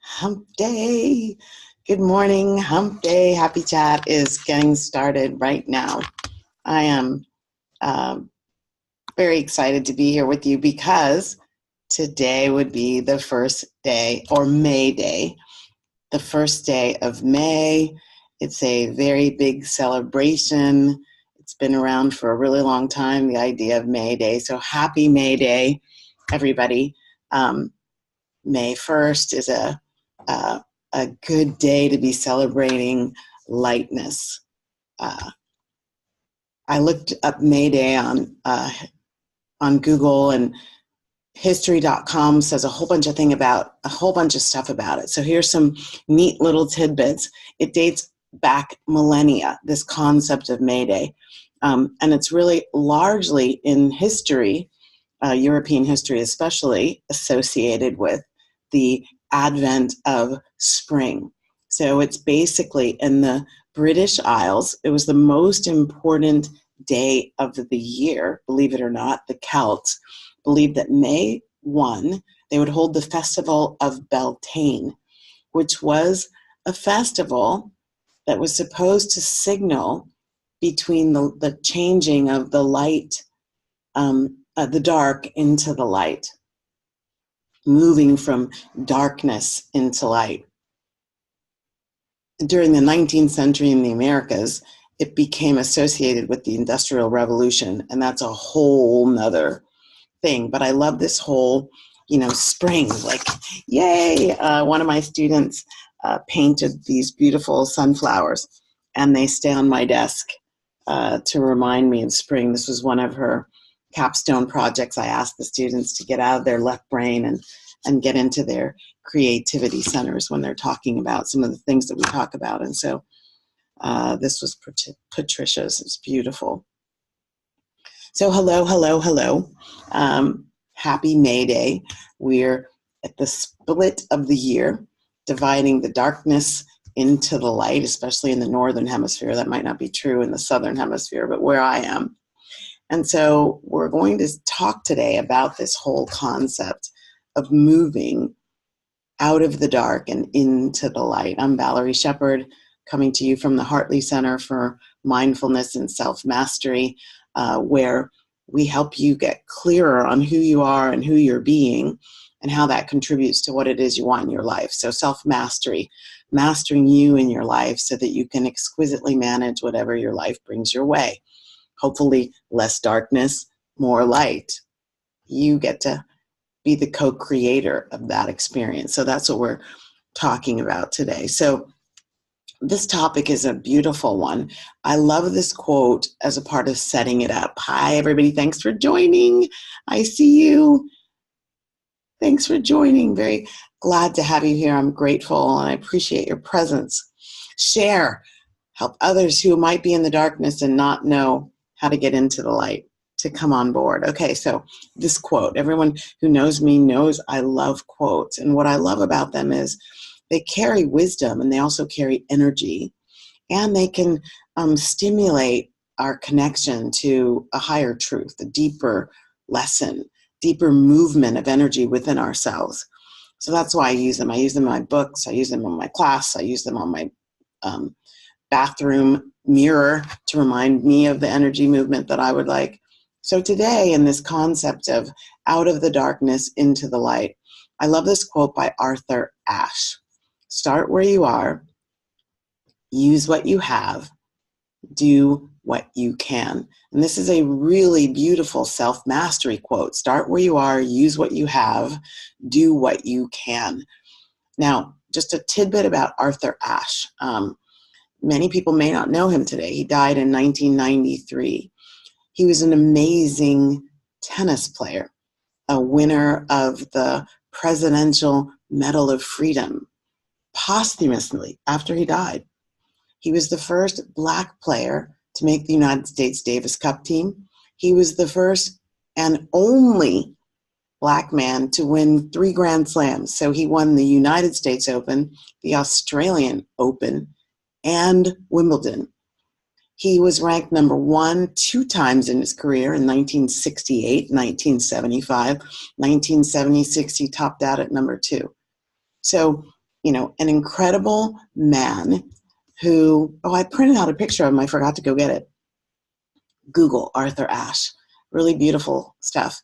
Hump Day. Good morning. Hump Day Happy Chat is getting started right now. I am very excited to be here with you because today would be the first day, or May Day, the first day of May. It's a very big celebration. It's been around for a really long time, the idea of May Day. So happy May Day, everybody. May 1st is a good day to be celebrating lightness. I looked up May Day on Google, and history.com says a whole bunch of stuff about it. So here's some neat little tidbits. It dates back millennia, this concept of May Day. And it's really largely in history, European history especially, associated with the advent of spring. So it's basically in the British Isles. It was the most important day of the year, believe it or not. The Celts believed that May 1, they would hold the festival of Beltane, which was a festival that was supposed to signal between the changing of the light, the dark into the light, moving from darkness into light. During the 19th century in the Americas, it became associated with the Industrial Revolution, and that's a whole nother thing. But I love this whole, spring, like, yay! One of my students painted these beautiful sunflowers, and they stay on my desk to remind me of spring. This was one of her capstone projects. I asked the students to get out of their left brain and get into their creativity centers when they're talking about some of the things that we talk about. And so this was Patricia's. It's beautiful. So hello. Happy May Day. We're at the split of the year, dividing the darkness into the light, especially in the northern hemisphere. That might not be true in the southern hemisphere, but where I am. And so we're going to talk today about this whole concept of moving out of the dark and into the light. I'm Valerie Shepard, coming to you from the Hartley Center for Mindfulness and Self-Mastery, where we help you get clearer on who you are and who you're being and how that contributes to what it is you want in your life. So self-mastery, mastering you in your life so that you can exquisitely manage whatever your life brings your way. Hopefully less darkness, more light. You get to be the co-creator of that experience. So that's what we're talking about today. So this topic is a beautiful one. I love this quote as a part of setting it up. Hi, everybody. Thanks for joining. I see you. Thanks for joining. Very glad to have you here. I'm grateful and I appreciate your presence. Share. Help others who might be in the darkness and not know how to get into the light to come on board. Okay, so this quote, everyone who knows me knows I love quotes. And what I love about them is they carry wisdom and they also carry energy. And they can stimulate our connection to a higher truth, a deeper lesson, deeper movement of energy within ourselves. So that's why I use them. I use them in my books. I use them in my class. I use them on my bathroom mirror to remind me of the energy movement that I would like. So today, in this concept of out of the darkness into the light, I love this quote by Arthur Ashe. Start where you are, use what you have, do what you can. And this is a really beautiful self-mastery quote. Start where you are, use what you have, do what you can. Now, just a tidbit about Arthur Ashe. Many people may not know him today. He died in 1993. He was an amazing tennis player, a winner of the Presidential Medal of Freedom posthumously after he died. He was the first Black player to make the United States Davis Cup team. He was the first and only Black man to win 3 Grand Slams. So he won the United States Open, the Australian Open, and Wimbledon. He was ranked number 1 2 times in his career in 1968, 1975. 1976, he topped out at number 2. So an incredible man who, I printed out a picture of him. I forgot to go get it. Google Arthur Ashe. Really beautiful stuff.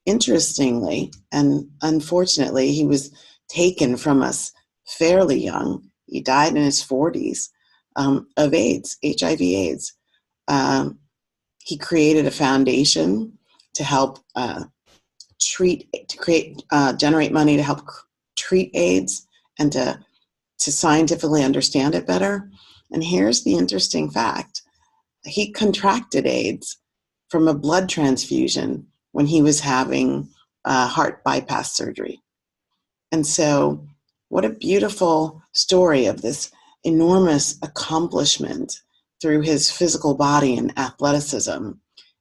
Interestingly, and unfortunately, he was taken from us fairly young. He died in his 40s of AIDS, HIV/AIDS. He created a foundation to help generate money to help treat AIDS and to scientifically understand it better. And here's the interesting fact. He contracted AIDS from a blood transfusion when he was having heart bypass surgery. And so what a beautiful story of this enormous accomplishment through his physical body and athleticism,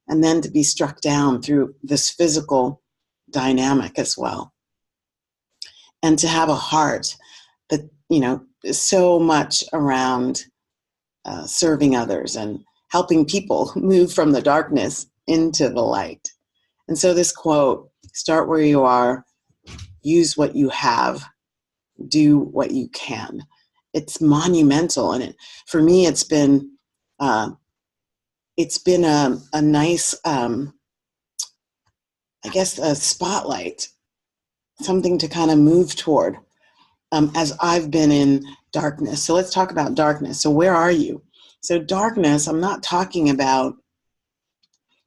and then to be struck down through this physical dynamic as well. And to have a heart that, is so much around serving others and helping people move from the darkness into the light. And so this quote, start where you are, use what you have, do what you can. It's monumental. And for me, it's been a nice, a spotlight, something to kind of move toward as I've been in darkness. So let's talk about darkness. So where are you? So darkness, I'm not talking about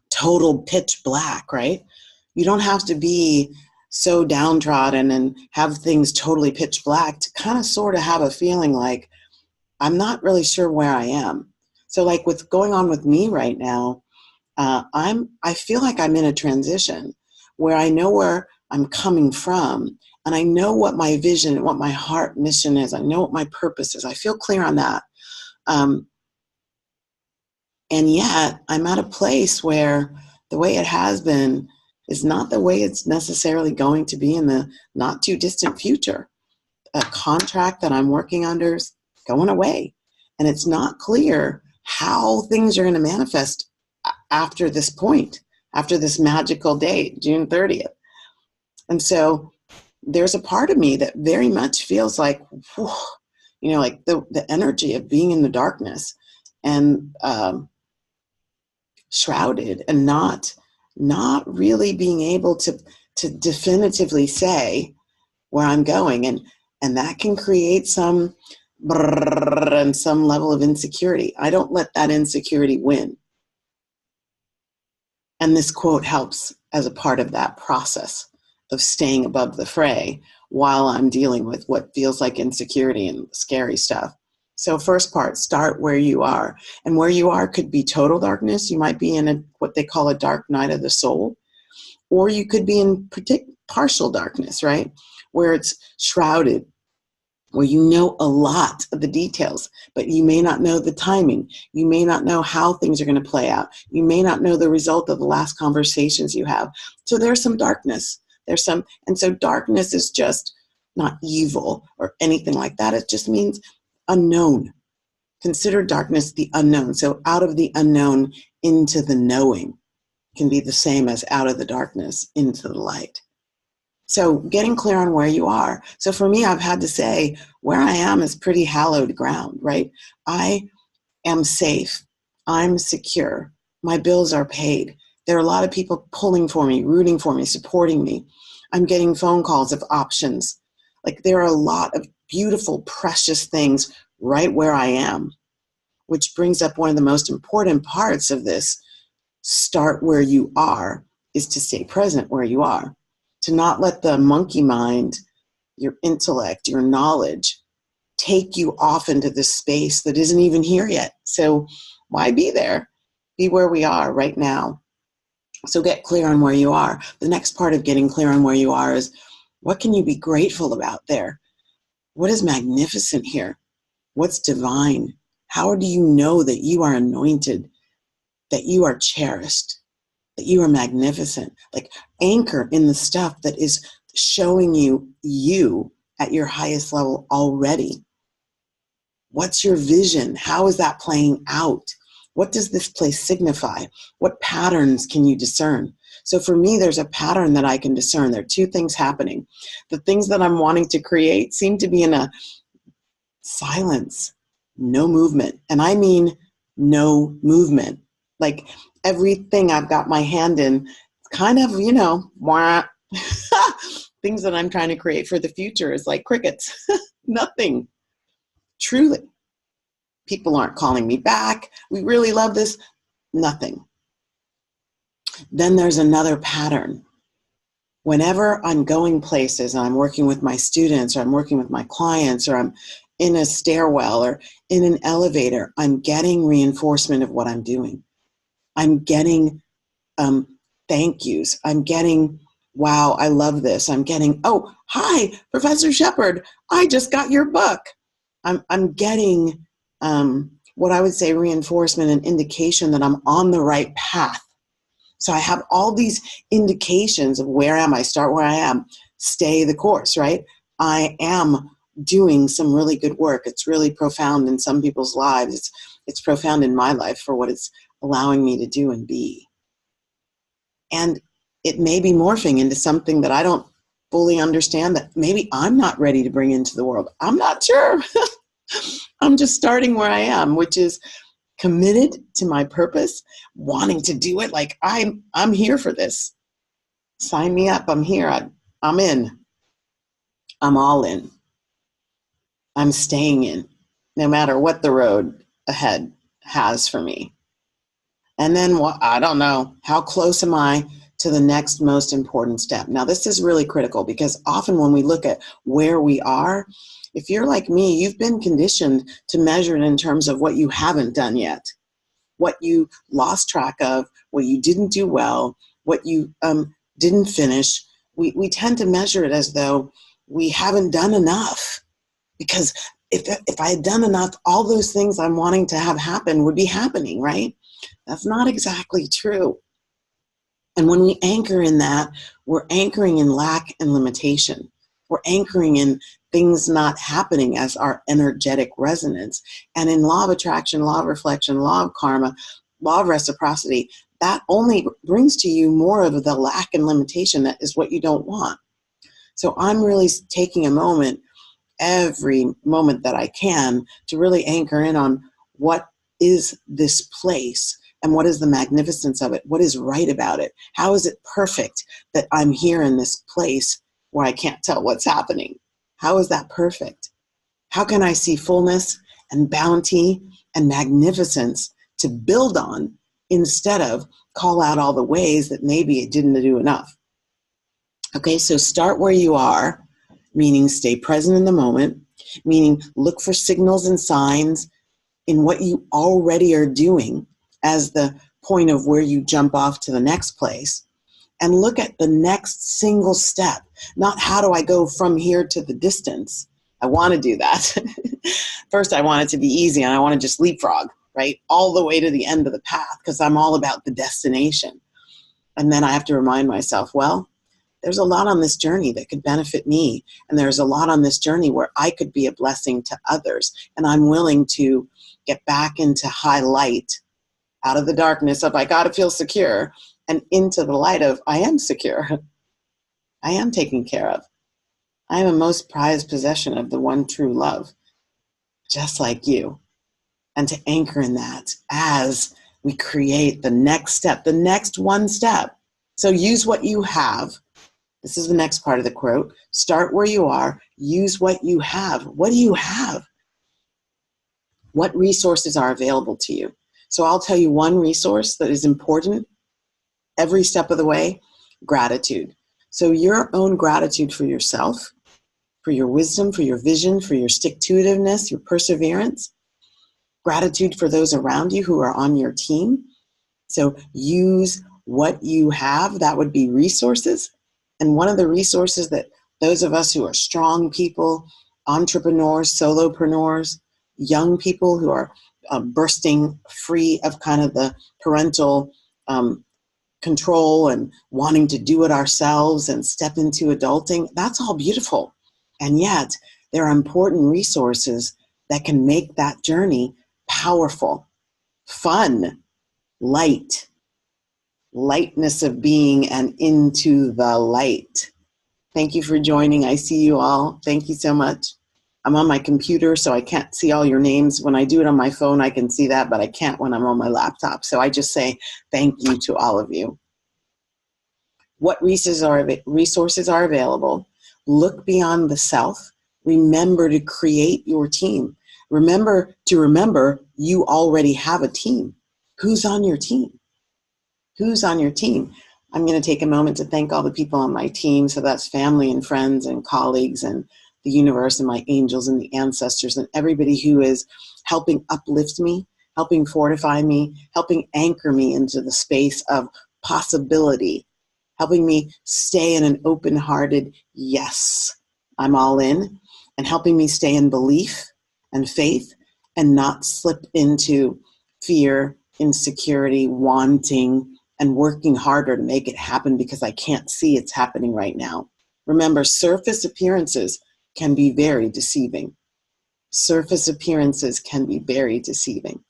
total pitch black, right? You don't have to be so downtrodden and have things totally pitch black to kind of sort of have a feeling like I'm not really sure where I am. So like what's going on with me right now, I feel like I'm in a transition where I know where I'm coming from, and I know what my vision and what my heart mission is. I know what my purpose is. I feel clear on that. And yet I'm at a place where the way it has been is not the way it's necessarily going to be in the not too distant future. A contract that I'm working under is going away, and it's not clear how things are going to manifest after this point, after this magical date, June 30th. And so there's a part of me that very much feels like, whew, like the energy of being in the darkness and shrouded and not really being able to definitively say where I'm going. And that can create some and some level of insecurity. I don't let that insecurity win. And this quote helps as a part of that process of staying above the fray while I'm dealing with what feels like insecurity and scary stuff. So first part, start where you are. And where you are could be total darkness. You might be in what they call a dark night of the soul. Or you could be in partial darkness, right? Where it's shrouded, where you know a lot of the details, but you may not know the timing. You may not know how things are going to play out. You may not know the result of the last conversations you have. So there's some darkness. And so darkness is just not evil or anything like that. It just means unknown. Consider darkness the unknown. So out of the unknown into the knowing can be the same as out of the darkness into the light. So getting clear on where you are. So for me, I've had to say where I am is pretty hallowed ground, right? I am safe. I'm secure. My bills are paid. There are a lot of people pulling for me, rooting for me, supporting me. I'm getting phone calls of options. Like there are a lot of beautiful, precious things right where I am, which brings up one of the most important parts of this start where you are is to stay present where you are, to not let the monkey mind, your intellect, your knowledge take you off into this space that isn't even here yet. So why be there? Be where we are right now. So get clear on where you are. The next part of getting clear on where you are is what can you be grateful about there? What is magnificent here? What's divine? How do you know that you are anointed, that you are cherished, that you are magnificent? Like anchor in the stuff that is showing you at your highest level already. What's your vision? How is that playing out? What does this place signify? What patterns can you discern? So for me, there's a pattern that I can discern. There are two things happening. The things that I'm wanting to create seem to be in a silence, no movement. And I mean no movement. Like everything I've got my hand in, kind of, wah. Things that I'm trying to create for the future is like crickets. Nothing. Truly. People aren't calling me back. We really love this. Nothing. Then there's another pattern. Whenever I'm going places and I'm working with my students or I'm working with my clients or I'm in a stairwell or in an elevator, I'm getting reinforcement of what I'm doing. I'm getting thank yous. I'm getting, wow, I love this. I'm getting, oh, hi, Professor Shepard, I just got your book. I'm getting what I would say reinforcement and indication that I'm on the right path. So I have all these indications of where am I, start where I am, stay the course, right? I am doing some really good work. It's really profound in some people's lives. It's profound in my life for what it's allowing me to do and be. And it may be morphing into something that I don't fully understand, that maybe I'm not ready to bring into the world. I'm not sure. I'm just starting where I am, which is committed to my purpose, wanting to do it. Like I'm here for this. Sign me up. I'm here. I'm in. I'm all in. I'm staying in, no matter what the road ahead has for me. And then I don't know, how close am I to the next most important step? Now, this is really critical because often when we look at where we are, if you're like me, you've been conditioned to measure it in terms of what you haven't done yet, what you lost track of, what you didn't do well, what you didn't finish. We tend to measure it as though we haven't done enough. Because if I had done enough, all those things I'm wanting to have happen would be happening, right? That's not exactly true. And when we anchor in that, we're anchoring in lack and limitation. We're anchoring in things not happening as our energetic resonance. And in law of attraction, law of reflection, law of karma, law of reciprocity, that only brings to you more of the lack and limitation that is what you don't want. So I'm really taking a moment, every moment that I can, to really anchor in on what is this place and what is the magnificence of it? What is right about it? How is it perfect that I'm here in this place where I can't tell what's happening? How is that perfect? How can I see fullness and bounty and magnificence to build on instead of call out all the ways that maybe it didn't do enough? Okay, so start where you are, meaning stay present in the moment, meaning look for signals and signs in what you already are doing as the point of where you jump off to the next place, and look at the next single step. Not how do I go from here to the distance. I want to do that. First, I want it to be easy and I want to just leapfrog, right? All the way to the end of the path because I'm all about the destination. And then I have to remind myself, well, there's a lot on this journey that could benefit me. And there's a lot on this journey where I could be a blessing to others. And I'm willing to get back into high light, out of the darkness of I got to feel secure, and into the light of I am secure. I am taken care of. I am a most prized possession of the one true love, just like you. And to anchor in that as we create the next step, the next one step. So use what you have. This is the next part of the quote. Start where you are. Use what you have. What do you have? What resources are available to you? So I'll tell you one resource that is important every step of the way: gratitude. So your own gratitude for yourself, for your wisdom, for your vision, for your stick-to-itiveness, your perseverance. Gratitude for those around you who are on your team. So use what you have. That would be resources. And one of the resources that those of us who are strong people, entrepreneurs, solopreneurs, young people who are bursting free of kind of the parental control and wanting to do it ourselves and step into adulting, that's all beautiful. And yet there are important resources that can make that journey powerful, fun, light, lightness of being and into the light. Thank you for joining. I see you all. Thank you so much. I'm on my computer, so I can't see all your names. When I do it on my phone, I can see that, but I can't when I'm on my laptop. So I just say thank you to all of you. What resources are available? Look beyond the self. Remember to create your team. Remember you already have a team. Who's on your team? Who's on your team? I'm going to take a moment to thank all the people on my team. So that's family and friends and colleagues and the universe and my angels and the ancestors and everybody who is helping uplift me, helping fortify me, helping anchor me into the space of possibility, helping me stay in an open-hearted yes, I'm all in, and helping me stay in belief and faith and not slip into fear, insecurity, wanting, and working harder to make it happen because I can't see it's happening right now. Remember, surface appearances can be very deceiving. Surface appearances can be very deceiving.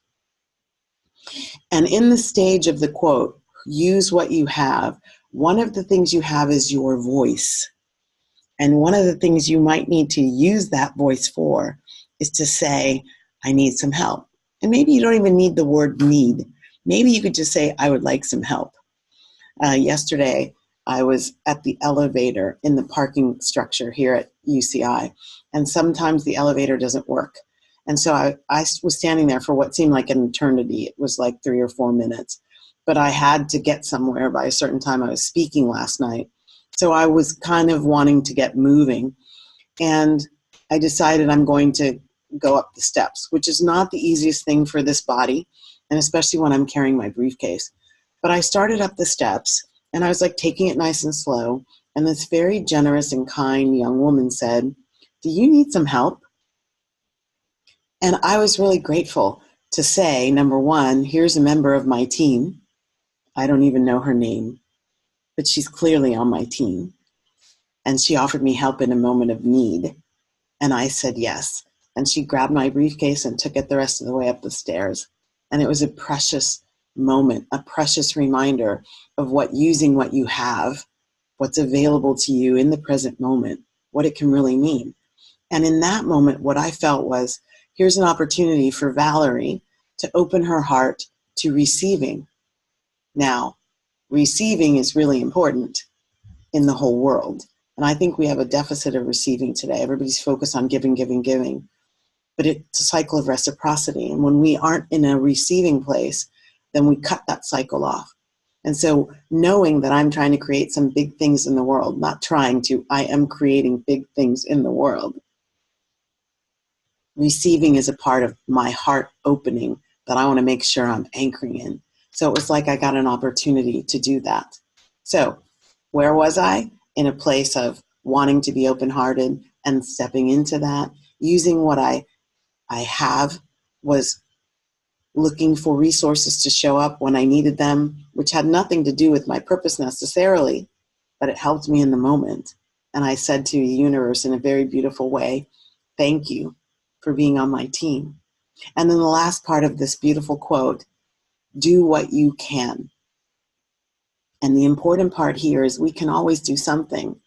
And in the stage of the quote, use what you have, one of the things you have is your voice. And one of the things you might need to use that voice for is to say, I need some help. And maybe you don't even need the word need. Maybe you could just say, I would like some help. Yesterday, I was at the elevator in the parking structure here at UCI, and sometimes the elevator doesn't work. And so I was standing there for what seemed like an eternity. It was like 3 or 4 minutes. But I had to get somewhere by a certain time. I was speaking last night. So I was kind of wanting to get moving. And I decided I'm going to go up the steps, which is not the easiest thing for this body, and especially when I'm carrying my briefcase. But I started up the steps, and I was like taking it nice and slow. And this very generous and kind young woman said, do you need some help? And I was really grateful to say, number one, here's a member of my team. I don't even know her name, but she's clearly on my team. And she offered me help in a moment of need. And I said yes. And she grabbed my briefcase and took it the rest of the way up the stairs. And it was a precious moment, a precious reminder of what using what you have, what's available to you in the present moment, what it can really mean. And in that moment, what I felt was, here's an opportunity for Valerie to open her heart to receiving. Now, receiving is really important in the whole world. And I think we have a deficit of receiving today. Everybody's focused on giving, giving, giving. But it's a cycle of reciprocity. And when we aren't in a receiving place, then we cut that cycle off. And so knowing that I'm trying to create some big things in the world, not trying to, I am creating big things in the world. Receiving is a part of my heart opening that I want to make sure I'm anchoring in. So it was like I got an opportunity to do that. So where was I? In a place of wanting to be open-hearted and stepping into that. Using what I have was looking for resources to show up when I needed them, which had nothing to do with my purpose necessarily, but it helped me in the moment. And I said to the universe in a very beautiful way, thank you for being on my team. And then the last part of this beautiful quote, do what you can. And the important part here is we can always do something.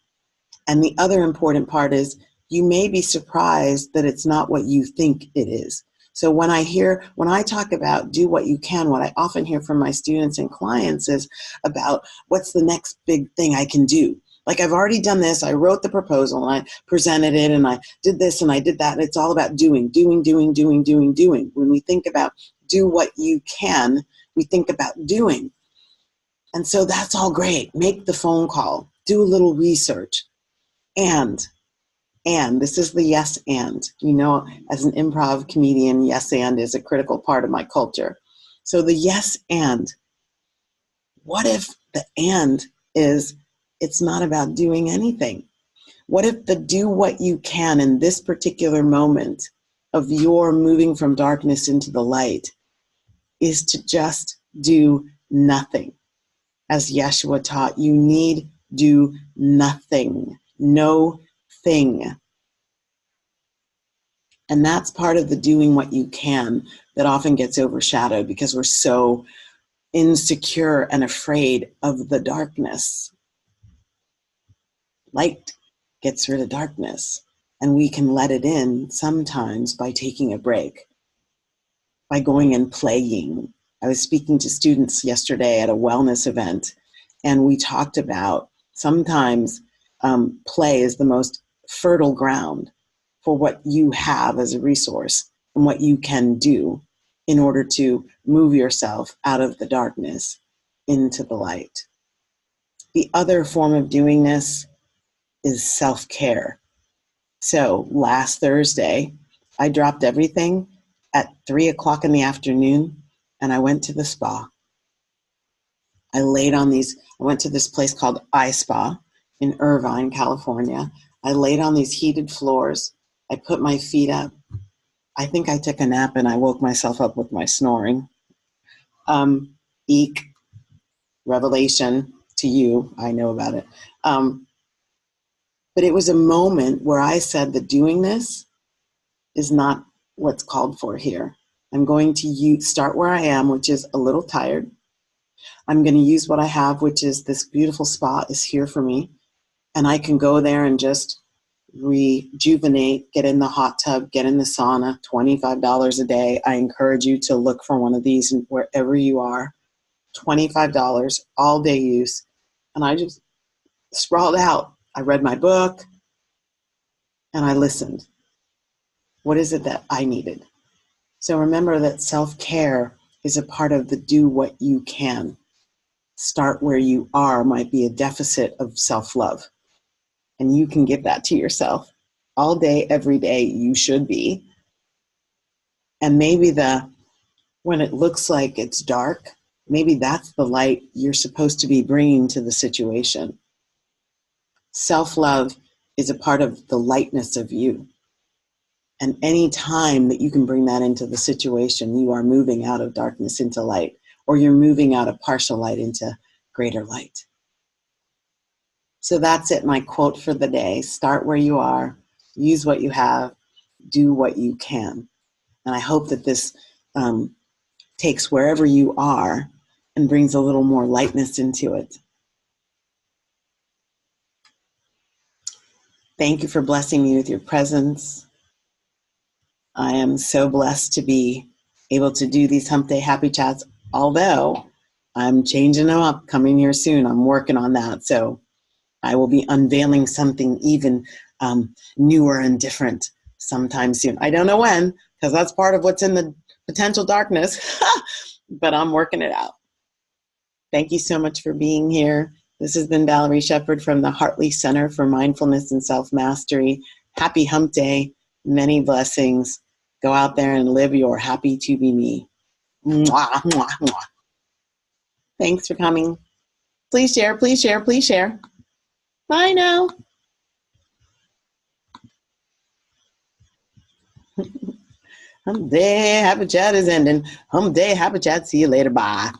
And the other important part is you may be surprised that it's not what you think it is. So when I talk about do what you can, what I often hear from my students and clients is about what's the next big thing I can do. Like I've already done this, I wrote the proposal and I presented it and I did this and I did that. And it's all about doing. When we think about do what you can, we think about doing. And so that's all great. Make the phone call, do a little research. And this is the yes and. You know, as an improv comedian, yes and is a critical part of my culture. So the yes and, what if the and is it's not about doing anything? What if the do what you can in this particular moment of your moving from darkness into the light is to just do nothing? As Yeshua taught, you need do nothing, no thing. And that's part of the doing what you can that often gets overshadowed because we're so insecure and afraid of the darkness. Light gets rid of darkness, and we can let it in sometimes by taking a break, by going and playing. I was speaking to students yesterday at a wellness event, and we talked about sometimes play is the most fertile ground for what you have as a resource and what you can do in order to move yourself out of the darkness into the light. The other form of doing this is self-care. So last Thursday, I dropped everything at 3 o'clock in the afternoon and I went to the spa. I went to this place called iSpa in Irvine, California. I laid on these heated floors. I put my feet up. I think I took a nap and I woke myself up with my snoring. Eek, revelation to you. I know about it. But it was a moment where I said that doing this is not what's called for here. I'm going to start where I am, which is a little tired. I'm going to use what I have, which is this beautiful spa is here for me. And I can go there and just rejuvenate, get in the hot tub, get in the sauna, $25 a day. I encourage you to look for one of these wherever you are. $25, all day use. And I just sprawled out. I read my book and I listened. What is it that I needed? So remember that self-care is a part of the do what you can. Start where you are might be a deficit of self-love. And you can give that to yourself all day, every day. You should be. And maybe when it looks like it's dark, maybe that's the light you're supposed to be bringing to the situation. Self-love is a part of the lightness of you. And any time that you can bring that into the situation, you are moving out of darkness into light, or you're moving out of partial light into greater light. So that's it, my quote for the day. Start where you are, use what you have, do what you can. And I hope that this takes wherever you are and brings a little more lightness into it. Thank you for blessing me with your presence. I am so blessed to be able to do these Hump Day Happy Chats, although I'm changing them up coming here soon. I'm working on that. So I will be unveiling something even newer and different sometime soon. I don't know when, because that's part of what's in the potential darkness, but I'm working it out. Thank you so much for being here. This has been Valerie Shepard from the Hartley Center for Mindfulness and Self-Mastery. Happy Hump Day. Many blessings. Go out there and live your happy to be me. Mwah, mwah, mwah. Thanks for coming. Please share, please share, please share. Bye now. Hump Day Happy Chat is ending. Hump Day Happy Chat. See you later. Bye.